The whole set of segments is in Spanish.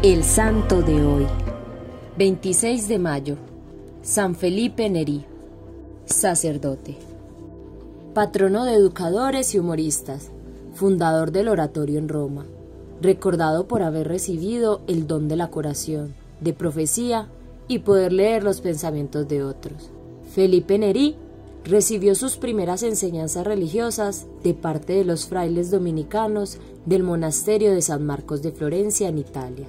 El santo de hoy, 26 de mayo, San Felipe Neri, sacerdote, patrono de educadores y humoristas, fundador del oratorio en Roma, recordado por haber recibido el don de la curación, de profecía y poder leer los pensamientos de otros. Felipe Neri recibió sus primeras enseñanzas religiosas de parte de los frailes dominicanos del monasterio de San Marcos de Florencia en Italia.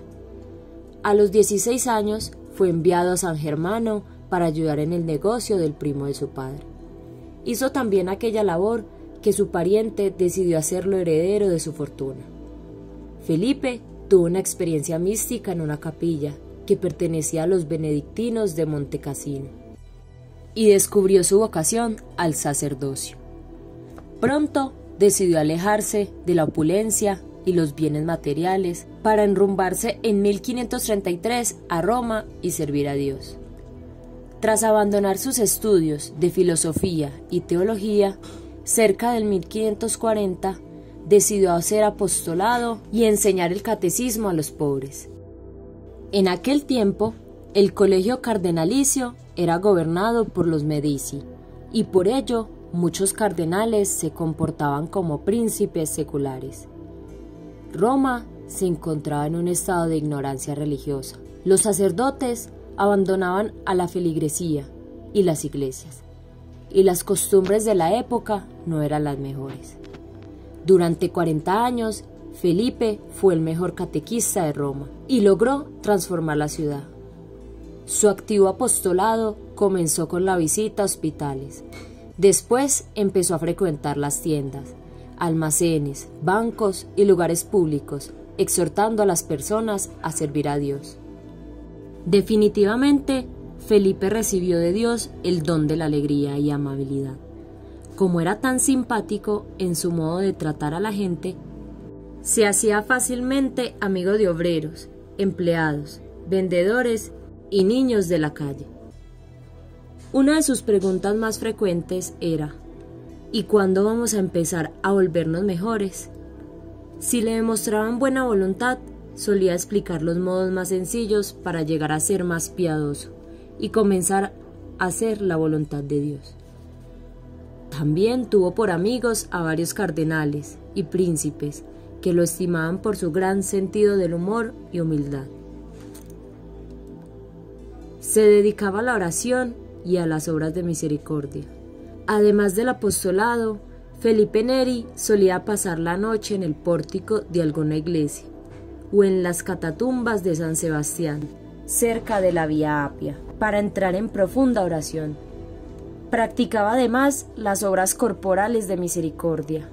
A los 16 años fue enviado a San Germano para ayudar en el negocio del primo de su padre. Hizo también aquella labor que su pariente decidió hacerlo heredero de su fortuna. Felipe tuvo una experiencia mística en una capilla que pertenecía a los benedictinos de Montecassino y descubrió su vocación al sacerdocio. Pronto decidió alejarse de la opulencia y los bienes materiales para enrumbarse en 1533 a Roma y servir a Dios. Tras abandonar sus estudios de filosofía y teología, cerca del 1540 decidió hacer apostolado y enseñar el catecismo a los pobres. En aquel tiempo, el colegio cardenalicio era gobernado por los Medici, y por ello muchos cardenales se comportaban como príncipes seculares. Roma se encontraba en un estado de ignorancia religiosa. Los sacerdotes abandonaban a la feligresía y las iglesias, y las costumbres de la época no eran las mejores. Durante 40 años, Felipe fue el mejor catequista de Roma y logró transformar la ciudad. Su activo apostolado comenzó con la visita a hospitales. Después empezó a frecuentar las tiendas, almacenes, bancos y lugares públicos, exhortando a las personas a servir a Dios. Definitivamente, Felipe recibió de Dios el don de la alegría y amabilidad. Como era tan simpático en su modo de tratar a la gente, se hacía fácilmente amigo de obreros, empleados, vendedores y niños de la calle. Una de sus preguntas más frecuentes era: ¿y cuándo vamos a empezar a volvernos mejores? Si le demostraban buena voluntad, solía explicar los modos más sencillos para llegar a ser más piadoso y comenzar a hacer la voluntad de Dios. También tuvo por amigos a varios cardenales y príncipes que lo estimaban por su gran sentido del humor y humildad. Se dedicaba a la oración y a las obras de misericordia. Además del apostolado, Felipe Neri solía pasar la noche en el pórtico de alguna iglesia o en las catatumbas de San Sebastián, cerca de la Vía Apia, para entrar en profunda oración. Practicaba además las obras corporales de misericordia.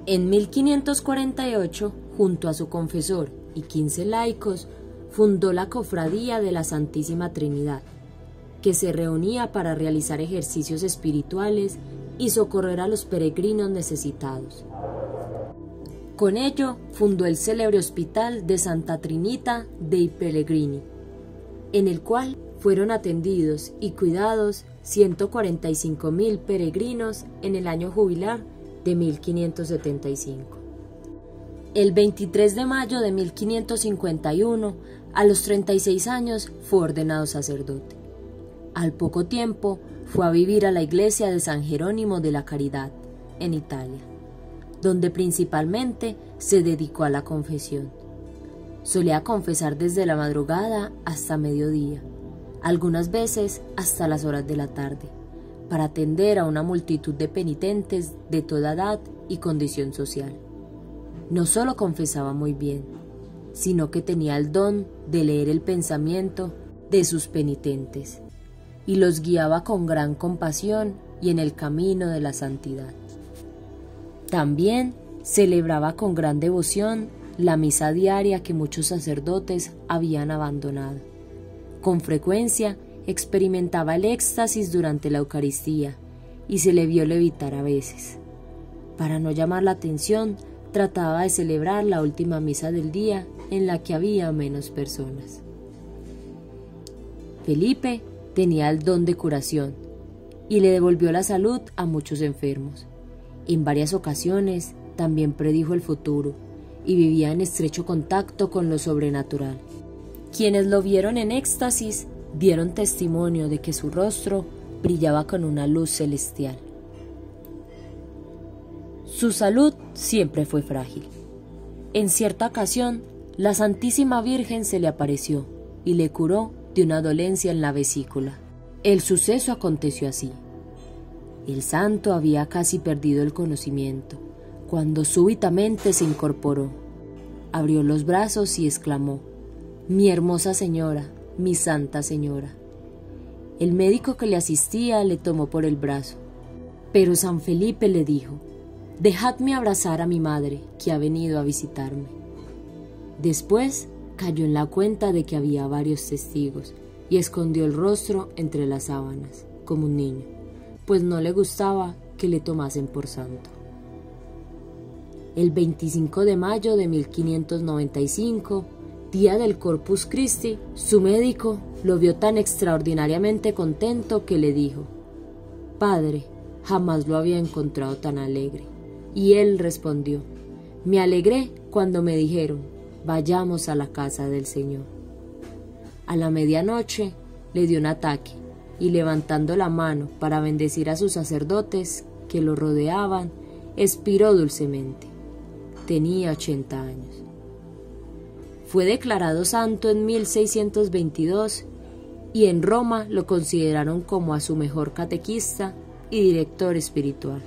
En 1548, junto a su confesor y 15 laicos, fundó la Cofradía de la Santísima Trinidad, que se reunía para realizar ejercicios espirituales y socorrer a los peregrinos necesitados. Con ello, fundó el célebre Hospital de Santa Trinita dei Pellegrini, en el cual fueron atendidos y cuidados 145.000 peregrinos en el año jubilar de 1575. El 23 de mayo de 1551, a los 36 años, fue ordenado sacerdote. Al poco tiempo, fue a vivir a la iglesia de San Jerónimo de la Caridad, en Italia, donde principalmente se dedicó a la confesión. Solía confesar desde la madrugada hasta mediodía, algunas veces hasta las horas de la tarde, para atender a una multitud de penitentes de toda edad y condición social. No solo confesaba muy bien, sino que tenía el don de leer el pensamiento de sus penitentes y los guiaba con gran compasión y en el camino de la santidad. También celebraba con gran devoción la misa diaria que muchos sacerdotes habían abandonado. Con frecuencia experimentaba el éxtasis durante la Eucaristía y se le vio levitar a veces. Para no llamar la atención, trataba de celebrar la última misa del día en la que había menos personas. Felipe tenía el don de curación y le devolvió la salud a muchos enfermos. En varias ocasiones también predijo el futuro y vivía en estrecho contacto con lo sobrenatural. Quienes lo vieron en éxtasis dieron testimonio de que su rostro brillaba con una luz celestial. Su salud siempre fue frágil. En cierta ocasión, la Santísima Virgen se le apareció y le curó de una dolencia en la vesícula. El suceso aconteció así. El santo había casi perdido el conocimiento, cuando súbitamente se incorporó. Abrió los brazos y exclamó: «Mi hermosa señora, mi santa señora». El médico que le asistía le tomó por el brazo, pero San Felipe le dijo: «Dejadme abrazar a mi madre, que ha venido a visitarme». Después cayó en la cuenta de que había varios testigos y escondió el rostro entre las sábanas, como un niño, pues no le gustaba que le tomasen por santo. El 25 de mayo de 1595, día del Corpus Christi, su médico lo vio tan extraordinariamente contento que le dijo: «Padre, jamás lo había encontrado tan alegre». Y él respondió: «Me alegré cuando me dijeron: vayamos a la casa del Señor». A la medianoche le dio un ataque y, levantando la mano para bendecir a sus sacerdotes que lo rodeaban, expiró dulcemente. Tenía 80 años. Fue declarado santo en 1622 y en Roma lo consideraron como a su mejor catequista y director espiritual.